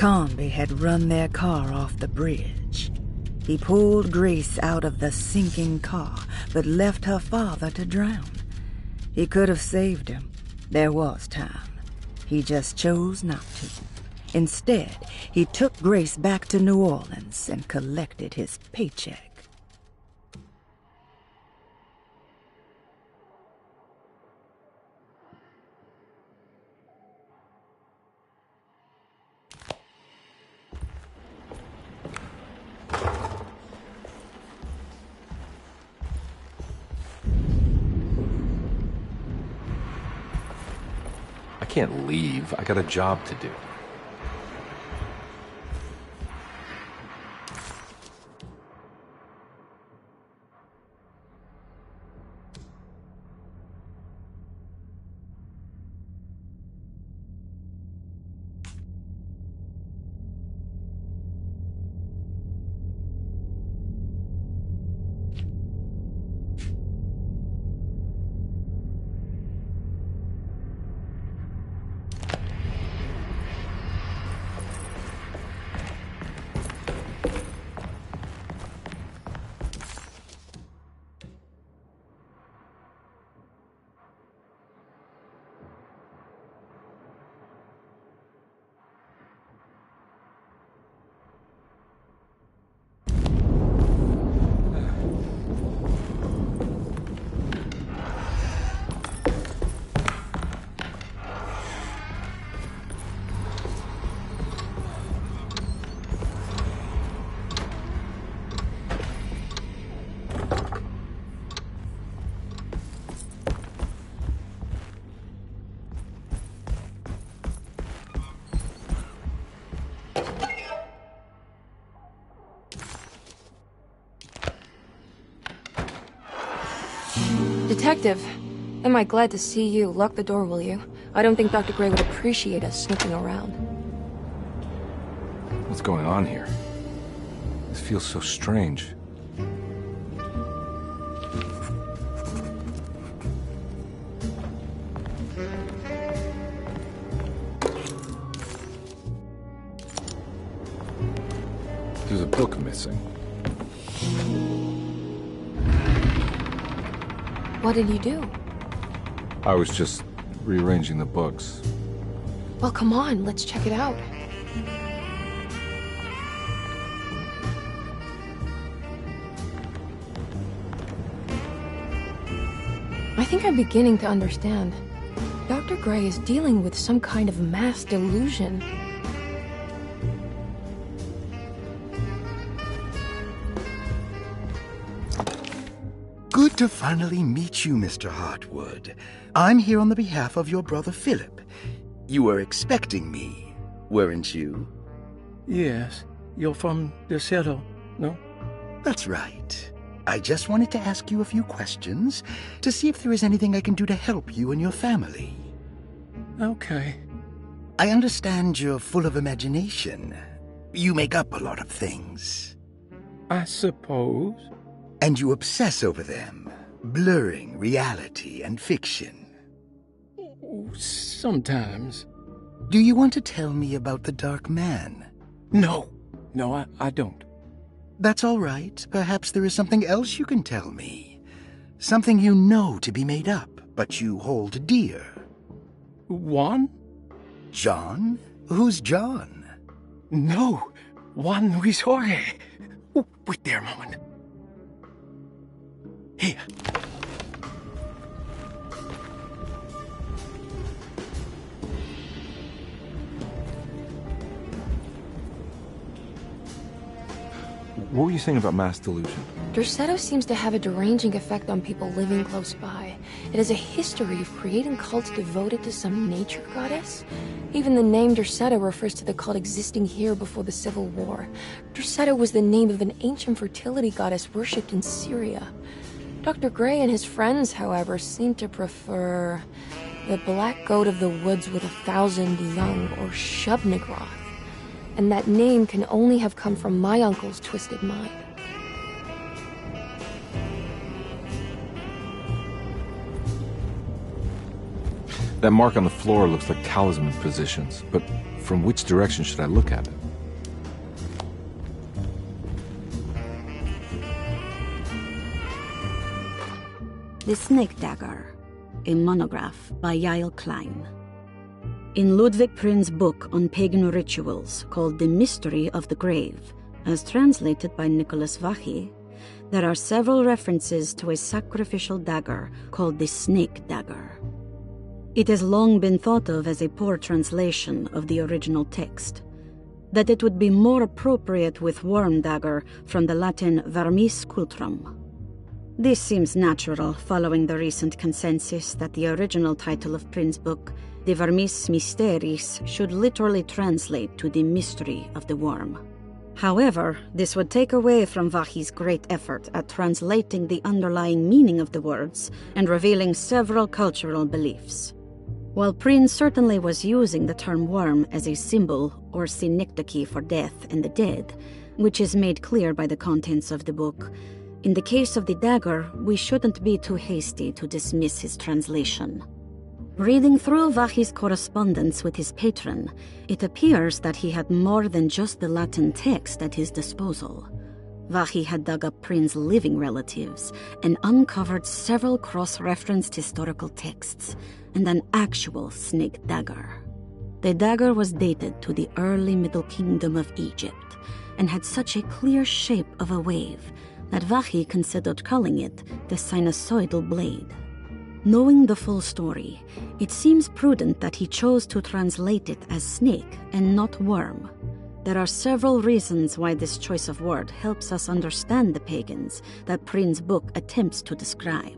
Abercrombie had run their car off the bridge. He pulled Grace out of the sinking car, but left her father to drown. He could have saved him. There was time. He just chose not to. Instead, he took Grace back to New Orleans and collected his paycheck. I can't leave. I got a job to do. Detective, am I glad to see you. Lock the door, will you? I don't think Dr. Gray would appreciate us snooping around. What's going on here? This feels so strange. There's a book missing. What did you do? I was just rearranging the books. Well, come on, let's check it out. I think I'm beginning to understand. Dr. Gray is dealing with some kind of mass delusion. Good to finally meet you, Mr. Hartwood. I'm here on the behalf of your brother Philip. You were expecting me, weren't you? Yes. You're from DeSoto, no? That's right. I just wanted to ask you a few questions to see if there is anything I can do to help you and your family. Okay. I understand you're full of imagination. You make up a lot of things. I suppose. And you obsess over them, blurring reality and fiction. Sometimes. Do you want to tell me about the Dark Man? No. No, I don't. That's all right. Perhaps there is something else you can tell me. Something you know to be made up, but you hold dear. Juan? John? Who's John? No. Juan Luis Jorge. Oh, wait there a moment. Here. What were you saying about mass delusion? Derceto seems to have a deranging effect on people living close by. It has a history of creating cults devoted to some nature goddess. Even the name Derceto refers to the cult existing here before the Civil War. Derceto was the name of an ancient fertility goddess worshipped in Syria. Dr. Gray and his friends, however, seem to prefer the Black Goat of the Woods with 1,000 Young, or Shub-Nigroth. And that name can only have come from my uncle's twisted mind. That mark on the floor looks like talisman positions, but from which direction should I look at it? The Snake Dagger, a monograph by Yael Klein. In Ludwig Prin's book on pagan rituals called The Mystery of the Grave, as translated by Nicholas Vachy, there are several references to a sacrificial dagger called the Snake Dagger. It has long been thought of as a poor translation of the original text, that it would be more appropriate with worm dagger from the Latin vermis cultrum. This seems natural following the recent consensus that the original title of Prin's book, De Vermis Mysteris, should literally translate to the mystery of the worm. However, this would take away from Vachy's great effort at translating the underlying meaning of the words and revealing several cultural beliefs. While Prin certainly was using the term worm as a symbol or synecdoche for death and the dead, which is made clear by the contents of the book, in the case of the dagger, we shouldn't be too hasty to dismiss his translation. Reading through Vachy's correspondence with his patron, it appears that he had more than just the Latin text at his disposal. Vachy had dug up Prin's living relatives and uncovered several cross-referenced historical texts and an actual snake dagger. The dagger was dated to the early Middle Kingdom of Egypt and had such a clear shape of a wave that Vachy considered calling it the sinusoidal blade. Knowing the full story, it seems prudent that he chose to translate it as snake and not worm. There are several reasons why this choice of word helps us understand the pagans that Prin's book attempts to describe.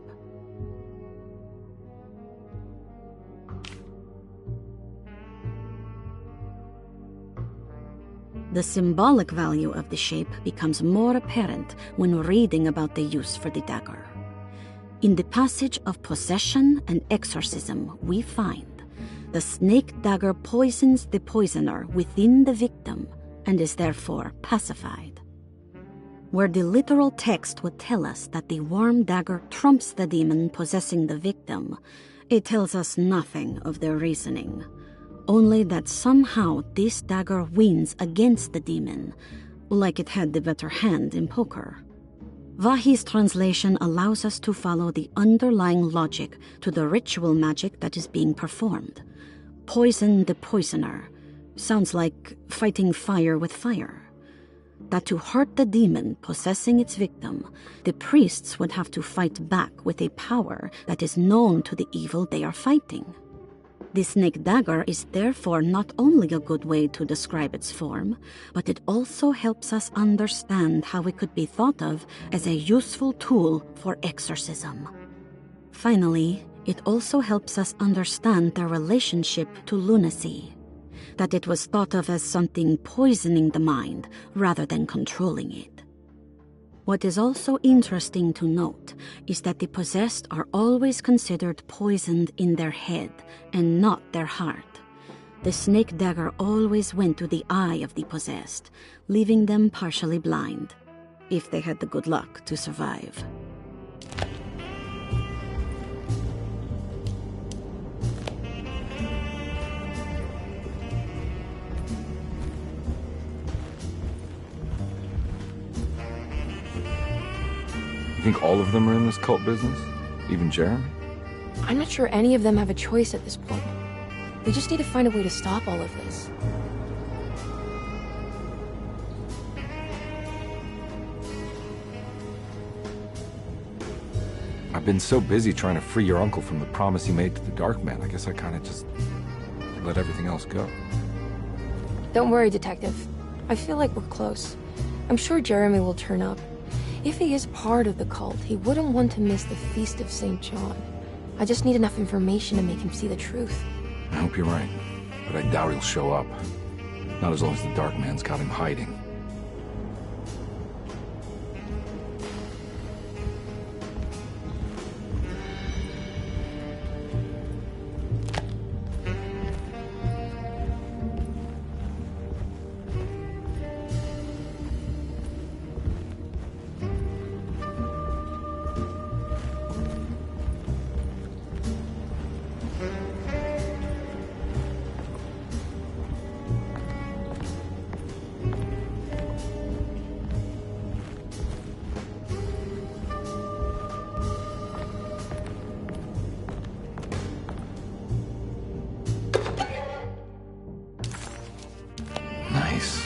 The symbolic value of the shape becomes more apparent when reading about the use for the dagger. In the passage of possession and exorcism, we find the snake dagger poisons the poisoner within the victim and is therefore pacified. Where the literal text would tell us that the worm dagger trumps the demon possessing the victim, it tells us nothing of their reasoning. Only that somehow this dagger wins against the demon, like it had the better hand in poker. Vachy's translation allows us to follow the underlying logic to the ritual magic that is being performed. Poison the poisoner sounds like fighting fire with fire. That to hurt the demon possessing its victim, the priests would have to fight back with a power that is known to the evil they are fighting. The snake dagger is therefore not only a good way to describe its form, but it also helps us understand how it could be thought of as a useful tool for exorcism. Finally, it also helps us understand their relationship to lunacy, that it was thought of as something poisoning the mind rather than controlling it. What is also interesting to note is that the possessed are always considered poisoned in their head and not their heart. The snake dagger always went to the eye of the possessed, leaving them partially blind, if they had the good luck to survive. You think all of them are in this cult business? Even Jeremy? I'm not sure any of them have a choice at this point. We just need to find a way to stop all of this. I've been so busy trying to free your uncle from the promise he made to the Dark Man. I guess I kind of just let everything else go. Don't worry, Detective. I feel like we're close. I'm sure Jeremy will turn up. If he is part of the cult, he wouldn't want to miss the Feast of St. John. I just need enough information to make him see the truth. I hope you're right, but I doubt he'll show up. Not as long as the Dark Man's got him hiding. Nice.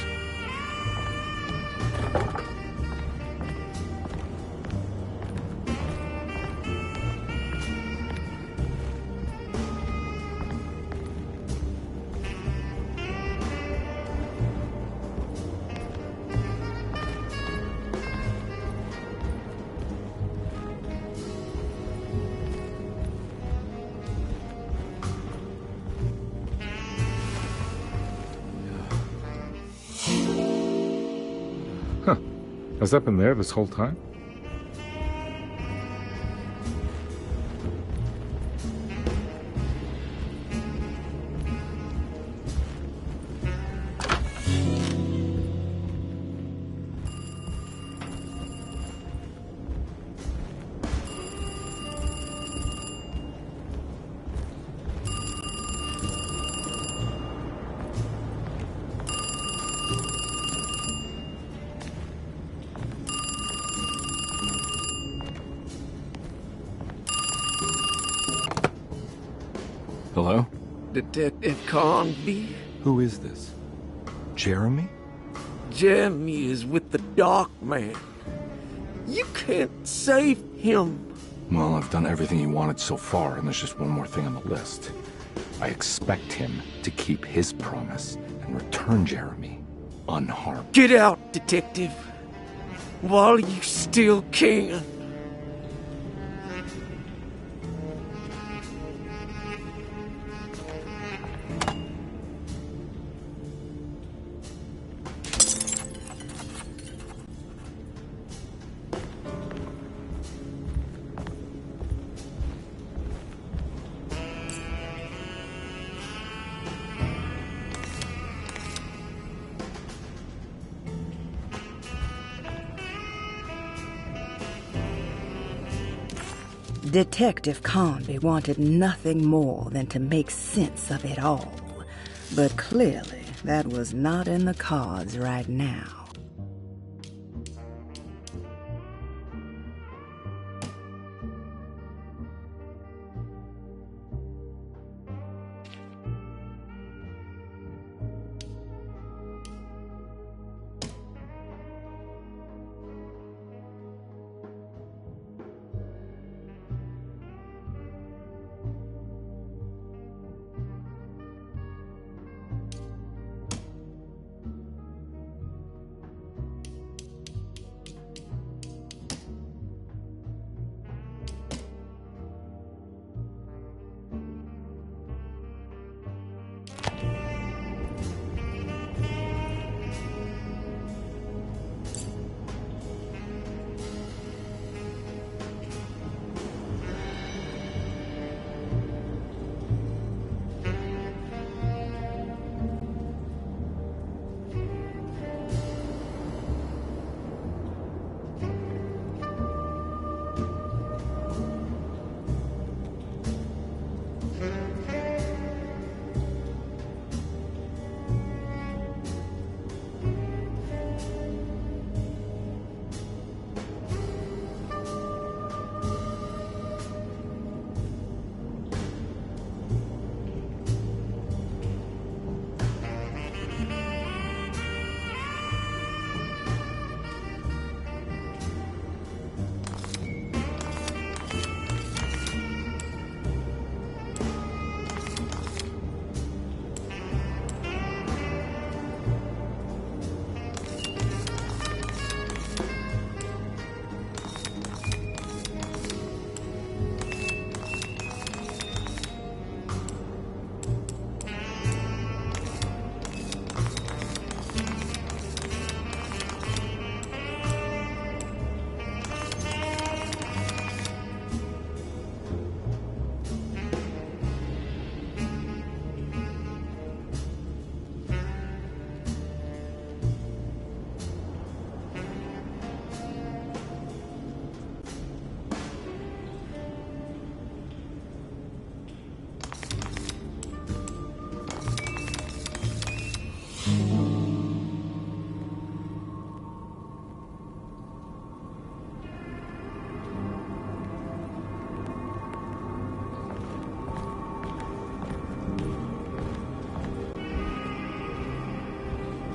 Huh. Has that been there this whole time? Hello? Detective Conby? Who is this? Jeremy? Jeremy is with the Dark Man. You can't save him. Well, I've done everything he wanted so far, and there's just one more thing on the list. I expect him to keep his promise and return Jeremy unharmed. Get out, Detective. While you still can. Detective Conby wanted nothing more than to make sense of it all. But clearly, that was not in the cards right now.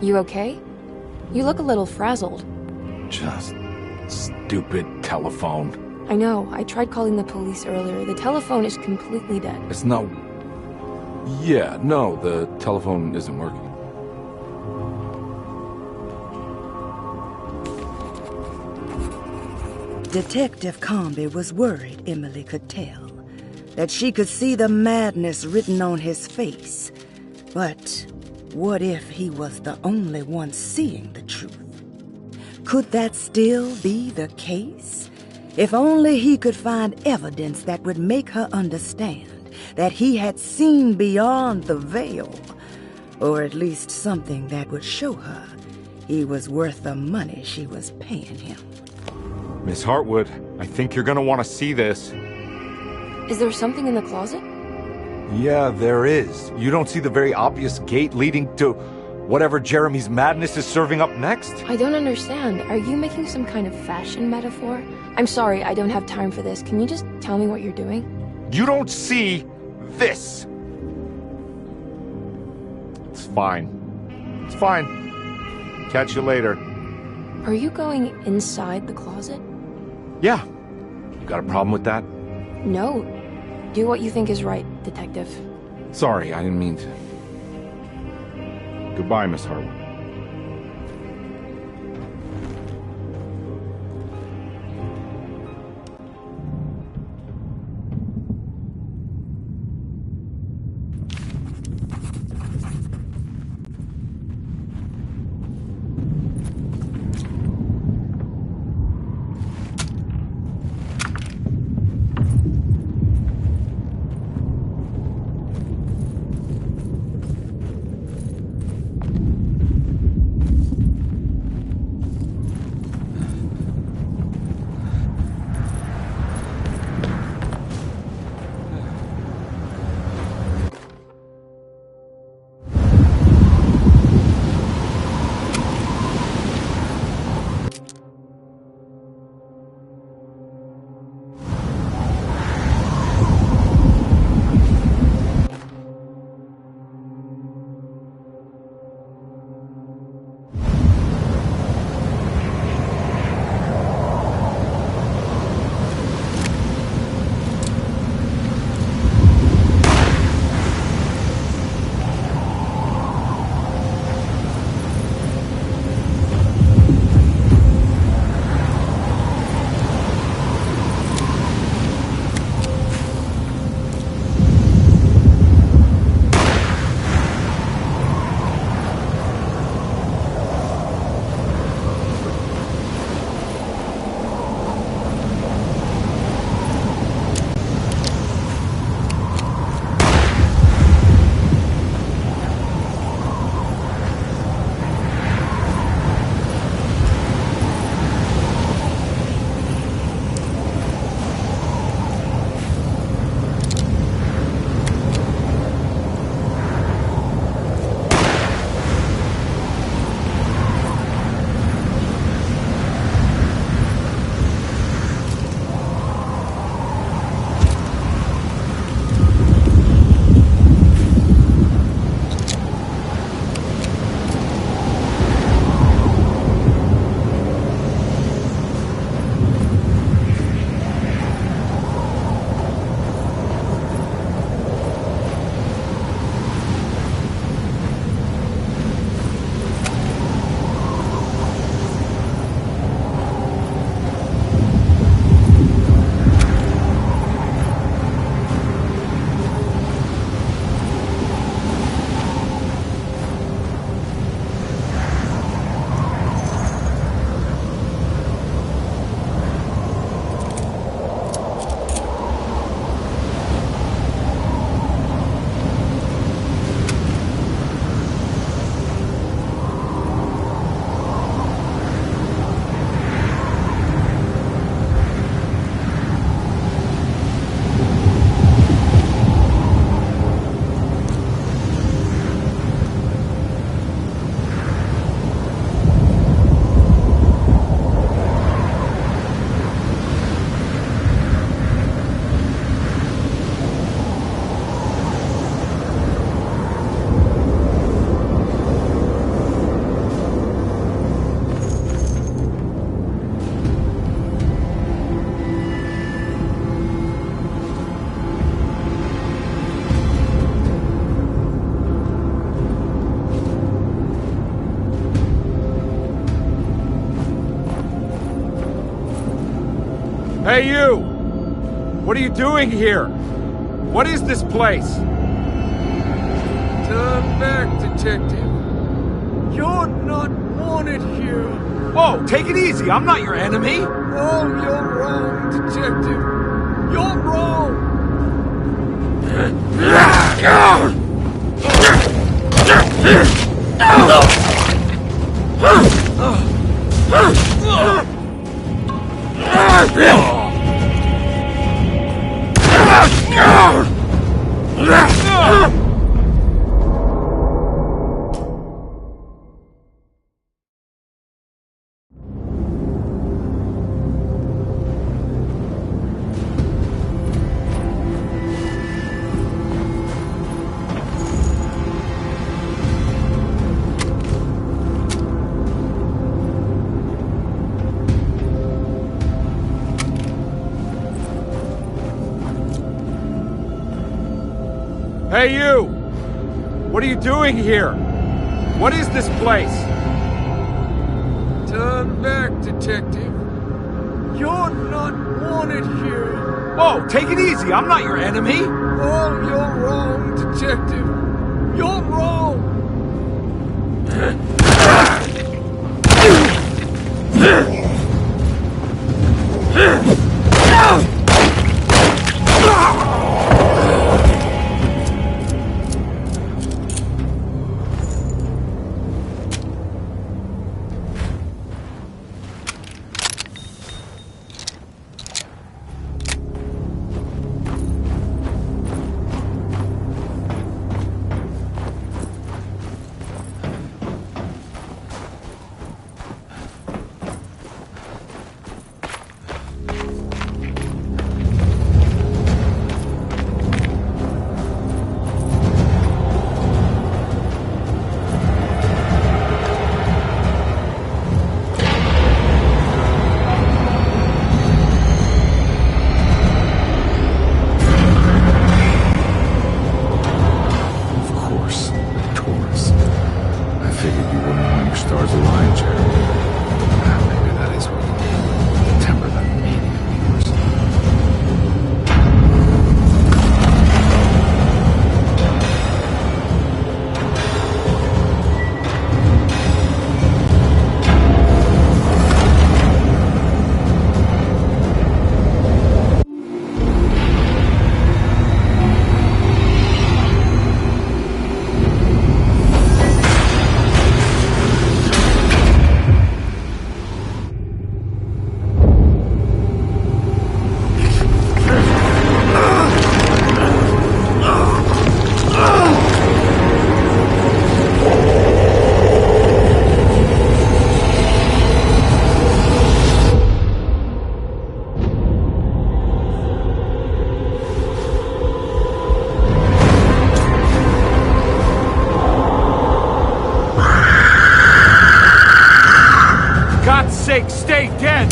You okay? You look a little frazzled. Just stupid telephone. I know, I tried calling the police earlier. The telephone is completely dead. It's not... Yeah, no, the telephone isn't working. Detective Comby was worried, Emily could tell, that she could see the madness written on his face. But what if he was the only one seeing the truth? Could that still be the case? If only he could find evidence that would make her understand that he had seen beyond the veil, or at least something that would show her he was worth the money she was paying him. Miss Hartwood, I think you're gonna want to see this. Is there something in the closet? Yeah, there is. You don't see the very obvious gate leading to whatever Jeremy's madness is serving up next? I don't understand. Are you making some kind of fashion metaphor? I'm sorry, I don't have time for this. Can you just tell me what you're doing? You don't see this! It's fine. It's fine. Catch you later. Are you going inside the closet? Yeah. You got a problem with that? No. Do what you think is right, Detective. Sorry, I didn't mean to. Goodbye, Miss Hartwood. Hey, you! What are you doing here? What is this place? Turn back, detective. You're not wanted here. Whoa, take it easy. I'm not your enemy. Oh, you're wrong, detective. You're wrong. Hey, you! What are you doing here? What is this place? Turn back, detective. You're not wanted here. Whoa, take it easy. I'm not your enemy. Oh, you're wrong, detective. You're wrong. Stay dead!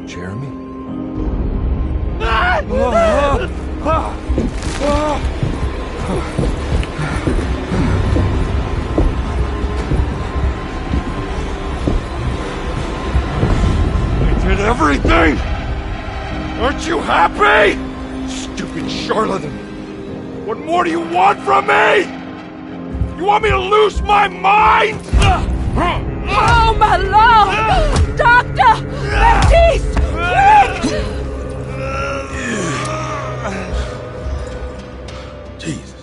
Jeremy? I did everything! Aren't you happy? Stupid charlatan! What more do you want from me? You want me to lose my mind? Oh, my lord! Doctor! Baptiste! Quick! Jesus.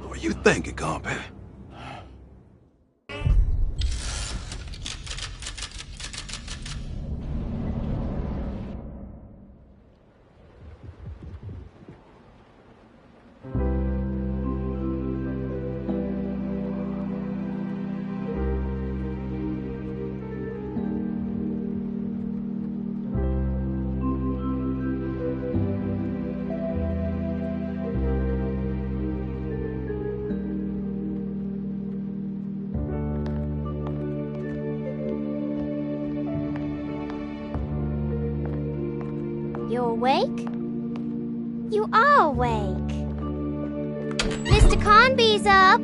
What were you thinking, compadre? You awake? You are awake. Mr. Conby's up.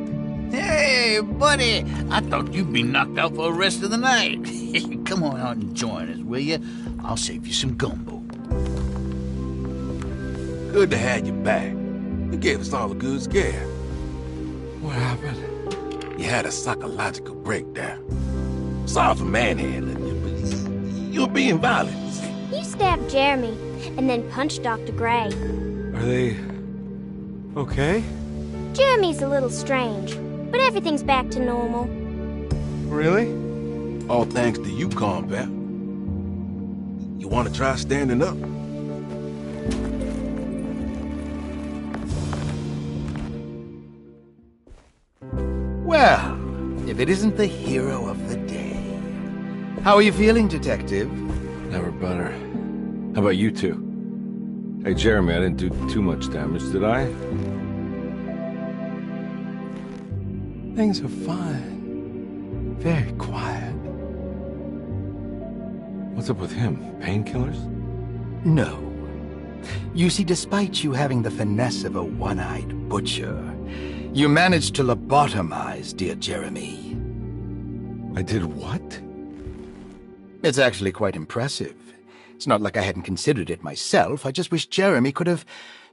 Hey, buddy! I thought you'd be knocked out for the rest of the night. Come on out and join us, will you? I'll save you some gumbo. Good to have you back. You gave us all a good scare. What happened? You had a psychological breakdown. Sorry for manhandling you, but you're being violent. You stabbed Jeremy and then punched Dr. Gray. Are they... okay? Jeremy's a little strange, but everything's back to normal. Really? All thanks to you, combat. You want to try standing up? Well, if it isn't the hero of the day. How are you feeling, Detective? Never better. How about you two? Hey, Jeremy, I didn't do too much damage, did I? Things are fine. Very quiet. What's up with him? Painkillers? No. You see, despite you having the finesse of a one-eyed butcher, you managed to lobotomize dear Jeremy. I did what? It's actually quite impressive. It's not like I hadn't considered it myself. I just wish Jeremy could have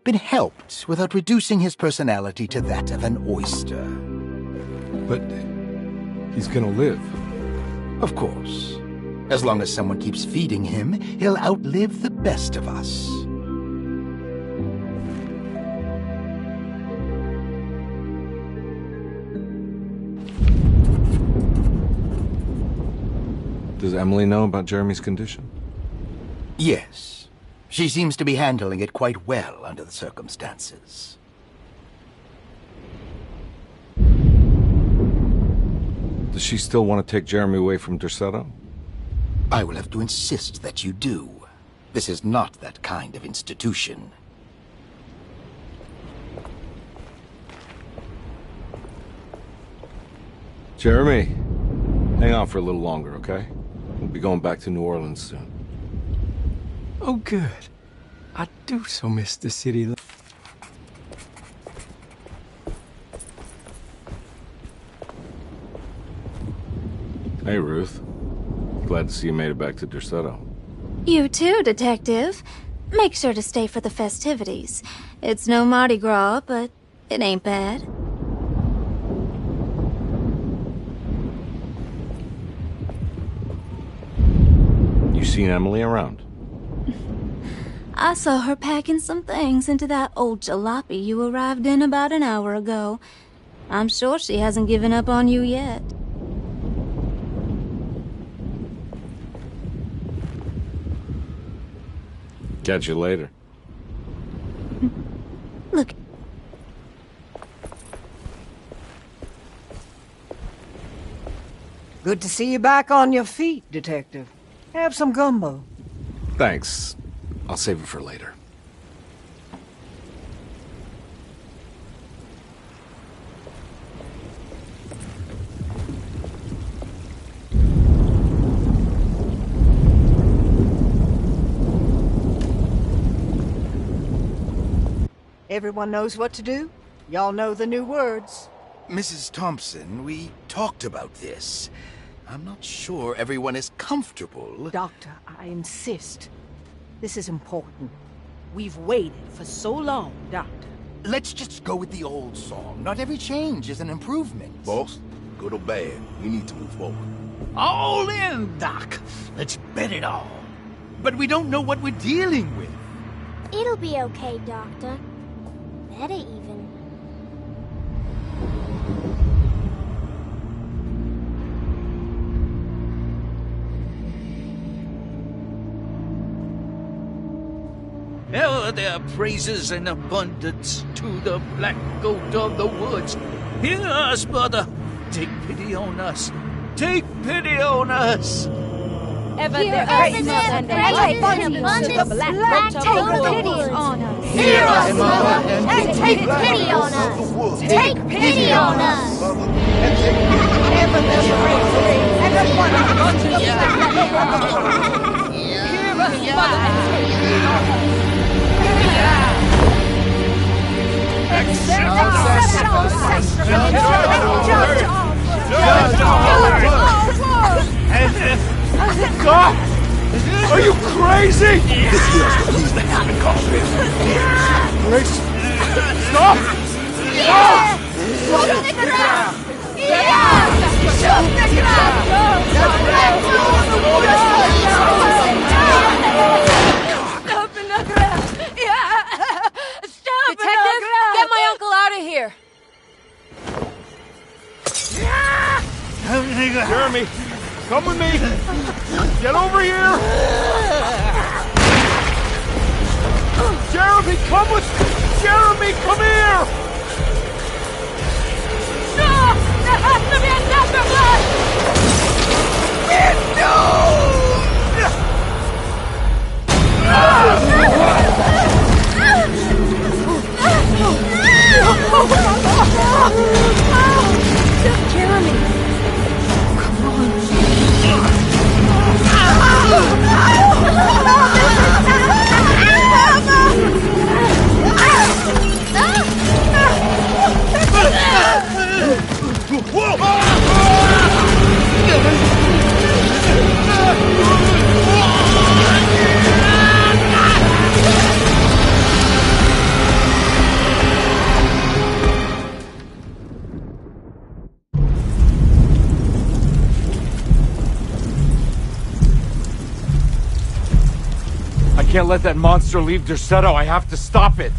been helped without reducing his personality to that of an oyster. But he's gonna live. Of course. As long as someone keeps feeding him, he'll outlive the best of us. Does Emily know about Jeremy's condition? Yes. She seems to be handling it quite well under the circumstances. Does she still want to take Jeremy away from Derceto? I will have to insist that you do. This is not that kind of institution. Jeremy, hang on for a little longer, okay? We'll be going back to New Orleans soon. Oh, good. I do so miss the city. Hey, Ruth. Glad to see you made it back to Derceto. You too, Detective. Make sure to stay for the festivities. It's no Mardi Gras, but it ain't bad. You seen Emily around? I saw her packing some things into that old jalopy you arrived in about an hour ago. I'm sure she hasn't given up on you yet. Catch you later. Look. Good to see you back on your feet, Detective. Have some gumbo. Thanks. I'll save it for later. Everyone knows what to do? Y'all know the new words. Mrs. Thompson, we talked about this. I'm not sure everyone is comfortable. Doctor, I insist. This is important. We've waited for so long, Doctor. Let's just go with the old song. Not every change is an improvement. Boss, good or bad, we need to move forward. All in, Doc. Let's bet it all. But we don't know what we're dealing with. It'll be okay, Doctor. Better even. Ever there praises in abundance to the black goat of the woods. Hear us, brother. Take pity on us. Take pity on us. Ever Hear there us, praises Mother, and praises abundance and to the abundance. black Black goat take of the pity woods. on us. Hear Hear us, us, Mother, and take pity on us. Take pity on us. Ever there praises and abundance to the black goat of the woods. Hear us, Mother, and take pity on us. Stop! Are you crazy? This here's what needs to happen, Coffin. Grace, stop! Stop! Detective, get my uncle out of here. Jeremy, come with me! Get over here! Jeremy, come with... Jeremy, come here! No! There has to be another one! Jeremy! Come on. I can't let that monster leave Derceto. I have to stop it.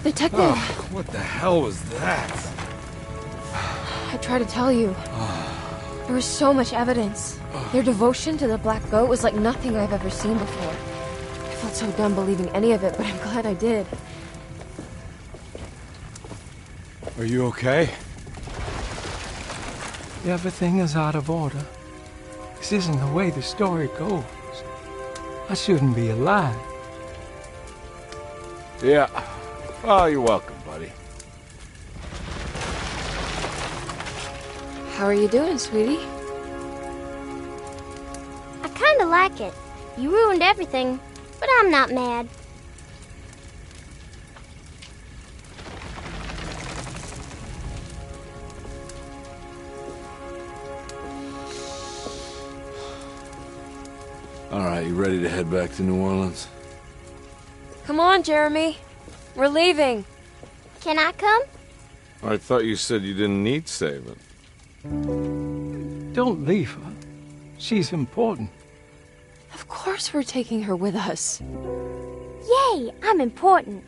Detective! Oh, what the hell was that? I tried to tell you. There was so much evidence. Their devotion to the Black Goat was like nothing I've ever seen before. I felt so dumb believing any of it, but I'm glad I did. Are you okay? Everything is out of order. This isn't the way the story goes. I shouldn't be alive. Yeah. Oh, you're welcome, buddy. How are you doing, sweetie? I kinda like it. You ruined everything, but I'm not mad. All right, you ready to head back to New Orleans? Come on, Jeremy. We're leaving. Can I come? I thought you said you didn't need saving. Don't leave her. She's important. Of course we're taking her with us. Yay, I'm important.